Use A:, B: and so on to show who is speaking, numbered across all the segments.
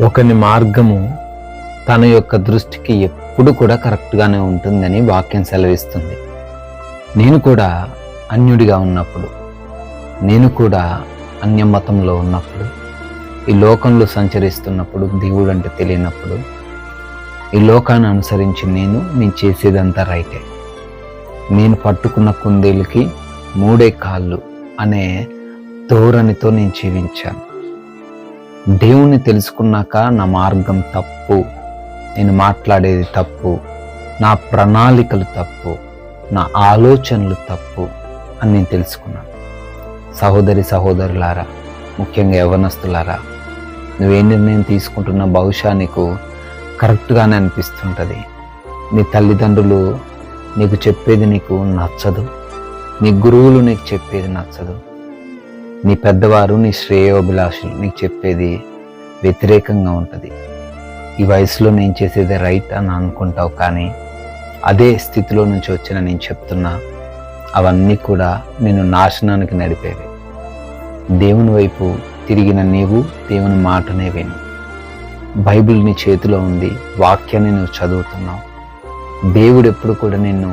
A: ఒకని మార్గము తన యొక్క దృష్టికి ఎప్పుడు కూడా కరెక్ట్గానే ఉంటుందని వాక్యం సెలవిస్తుంది. నేను కూడా అన్యుడిగా ఉన్నప్పుడు, నేను కూడా అన్యమతంలో ఉన్నప్పుడు, ఈ లోకంలో సంచరిస్తున్నప్పుడు, దేవుడు అంటే తెలియనప్పుడు, ఈ లోకాన్ని అనుసరించి నేను చేసేదంతా రైటే, నేను పట్టుకున్న కుందేలుకి మూడే కాళ్ళు అనే ధోరణితో నేను జీవించాను. దేవుణ్ణి తెలుసుకున్నాక నా మార్గం తప్పు, నేను మాట్లాడేది తప్పు, నా ప్రణాళికలు తప్పు, నా ఆలోచనలు తప్పు అని నేను తెలుసుకున్నాను. సహోదరులారా, ముఖ్యంగా యవ్వనస్తులారా, నువ్వే నిర్ణయం తీసుకుంటున్న బహుశా నీకు కరెక్ట్గానే అనిపిస్తుంటుంది. నీ తల్లిదండ్రులు నీకు చెప్పేది నీకు నచ్చదు, నీ గురువులు నీకు చెప్పేది నచ్చదు, నీ పెద్దవారు, నీ శ్రేయోభిలాషులు నీకు చెప్పేది వ్యతిరేకంగా ఉంటుంది. ఈ వయసులో నేను చేసేది రైట్ అని అనుకుంటావు, కానీ అదే స్థితిలో నుంచి వచ్చిన నేను చెప్తున్నా, అవన్నీ కూడా నేను నాశనానికి నడిపేవి. దేవుని వైపు తిరిగిన నీవు దేవుని మాటనే విను. బైబిల్ నీ చేతిలో ఉంది, వాక్యాన్ని నువ్వు చదువుతున్నావు. దేవుడు ఎప్పుడు కూడా నిన్ను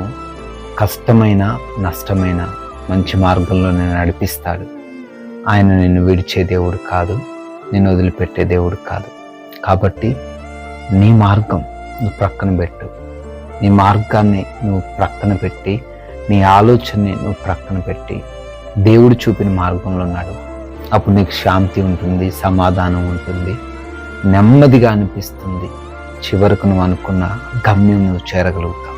A: కష్టమైన నష్టమైన మంచి మార్గంలో నేను నడిపిస్తాడు. ఆయన నిన్ను విడిచే దేవుడు కాదు, నిన్ను వదిలిపెట్టే దేవుడు కాదు. కాబట్టి నీ మార్గం నువ్వు ప్రక్కన పెట్టు, నీ మార్గాన్ని నువ్వు ప్రక్కన పెట్టి, నీ ఆలోచనని నువ్వు ప్రక్కన పెట్టి దేవుడు చూపిన మార్గంలో నడువు. అప్పుడు నీకు శాంతి ఉంటుంది, సమాధానం ఉంటుంది, నెమ్మదిగా అనిపిస్తుంది. చివరకు నువ్వు అనుకున్న గమ్యం నువ్వు చేరగలుగుతావు.